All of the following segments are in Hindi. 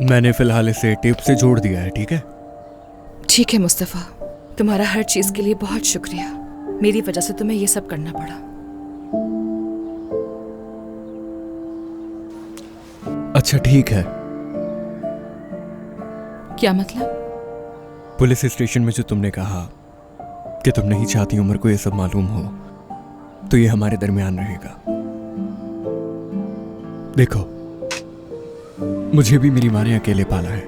मैंने फिलहाल इसे टेप से जोड़ दिया है, ठीक है? ठीक है मुस्तफ़ा, तुम्हारा हर चीज के लिए बहुत शुक्रिया। मेरी वजह से तुम्हें ये सब करना पड़ा। अच्छा ठीक है। क्या मतलब? पुलिस स्टेशन में जो तुमने कहा कि तुम नहीं चाहती उमर को ये सब मालूम हो, तो ये हमारे दरमियान रहेगा। देखो, मुझे भी मेरी माँ ने अकेले पाला है,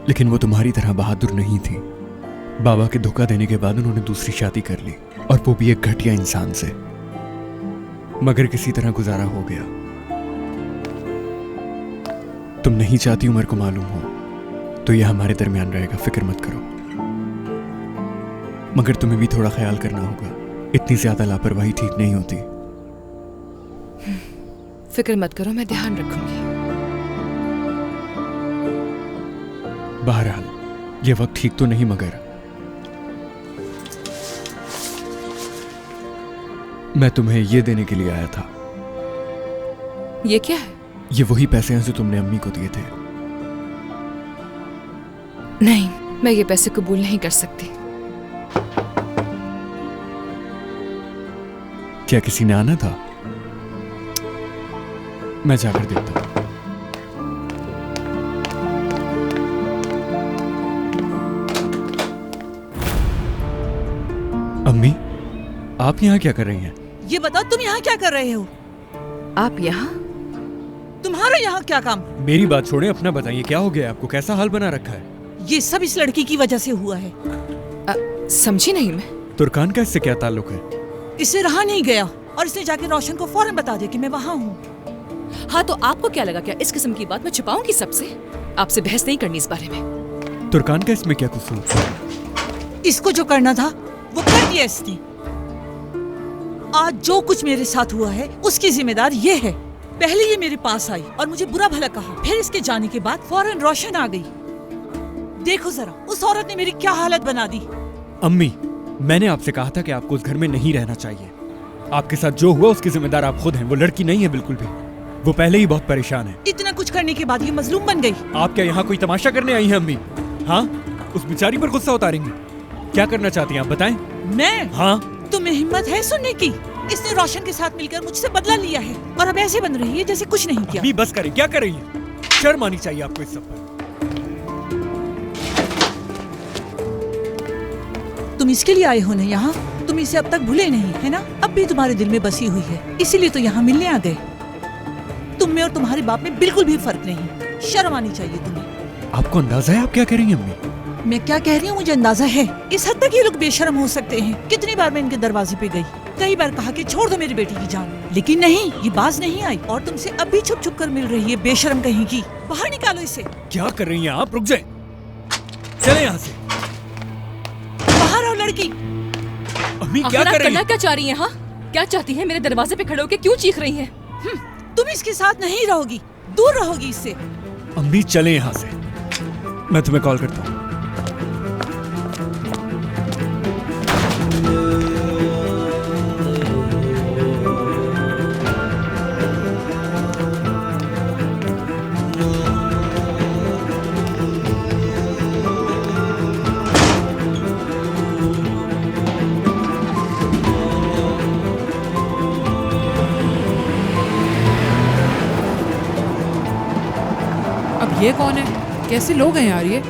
लेकिन वो तुम्हारी तरह बहादुर नहीं थी। बाबा के धोखा देने के बाद उन्होंने दूसरी शादी कर ली, और वो भी एक घटिया इंसान से। मगर किसी तरह गुजारा हो गया। तुम नहीं चाहती उमर को मालूम हो, तो यह हमारे दरमियान रहेगा, फिक्र मत करो। मगर तुम्हें भी थोड़ा ख्याल करना होगा, इतनी ज्यादा लापरवाही ठीक नहीं होती। फिक्र मत करो, मैं ध्यान रखूंगी। बहरहाल ये वक्त ठीक तो नहीं, मगर मैं तुम्हें ये देने के लिए आया था। ये क्या है? ये वही पैसे हैं जो तुमने अम्मी को दिए थे। नहीं, मैं ये पैसे कबूल नहीं कर सकती। क्या किसी ने आना था? मैं जाकर देखता हूं। अम्मी, आप यहाँ क्या कर रही हैं? ये बताओ, तुम यहाँ क्या कर रहे हो? आप यहाँ? तुम्हारा यहाँ क्या काम? मेरी बात छोड़ें, अपना बताइए, क्या हो गया आपको? कैसा हाल बना रखा है? ये सब इस लड़की की वजह से हुआ है। समझी नहीं मैं। तुर्कान का इससे क्या ताल्लुक है? इससे रहा नहीं गया और इसने जाके रोशन को फौरन बता दिया कि मैं वहाँ हूँ। हाँ, तो आपको क्या लगा, क्या इस किस्म की बात मैं छुपाऊंगी सबसे? आपसे बहस नहीं करनी इस बारे में। तुर्कान का इसमें क्या कसूर? इसको जो करना था वो कर दिया इसने। आज जो कुछ मेरे साथ हुआ है उसकी जिम्मेदार ये है। पहले ये मेरे पास आई और मुझे बुरा भला कहा, फिर इसके जाने के बाद फौरन रोशन आ गई। देखो जरा, उस औरत ने मेरी क्या हालत बना दी। अम्मी, मैंने आपसे कहा था कि आपको उस घर में नहीं रहना चाहिए। आपके साथ जो हुआ उसकी जिम्मेदार आप खुद हैं, वो लड़की नहीं है बिल्कुल भी। वो पहले ही बहुत परेशान है। इतना कुछ करने के बाद ये मजलूम बन गई। आप क्या यहाँ कोई तमाशा करने आई हैं अम्मी? हाँ, उस बेचारी पर गुस्सा उतारेंगी? क्या करना चाहती हैं आप बताएं? मैं? हाँ। तुम्हें हिम्मत है सुनने की? इसने रोशन के साथ मिलकर मुझसे बदला लिया है और अब ऐसे बन रही है जैसे कुछ नहीं किया। अभी बस करें, क्या कर रही है? शर्म आनी चाहिए आपको इस सब पर। तुम इसके लिए आए हो ना यहाँ? तुम इसे अब तक भूले नहीं, है ना? अब भी तुम्हारे दिल में बसी हुई है, इसीलिए तो यहाँ मिलने आ गए। तुम में और तुम्हारे बाप में बिल्कुल भी फर्क नहीं। शर्म आनी चाहिए तुम्हें। आपको अंदाजा है आप क्या कह रही हैं अम्मी? मैं क्या कह रही हूँ मुझे अंदाजा है। इस हद तक ये लोग बेशर्म हो सकते हैं। कितनी बार मैं इनके दरवाजे पे गई, कई बार कहा कि छोड़ दो मेरी बेटी की जान, लेकिन नहीं, ये बाज नहीं आई और तुमसे अब भी छुप छुप कर मिल रही है। बेशर्म कहीं की। बाहर निकालो इसे। क्या कर रही हैं आप? रुक जाए, चले यहाँ से। बाहर आओ लड़की। अम्मी क्या कर रही हैं? क्या चाह रही हैं? हाँ, क्या चाहती हैं? मेरे दरवाजे पे खड़े होकर क्यों चीख रही हैं? तुम इसके साथ नहीं रहोगी, दूर रहोगी इससे। अम्मी चले यहाँ से, मैं तुम्हें कॉल करता हूँ। अब ये कौन है? कैसे लोग हैं यार ये?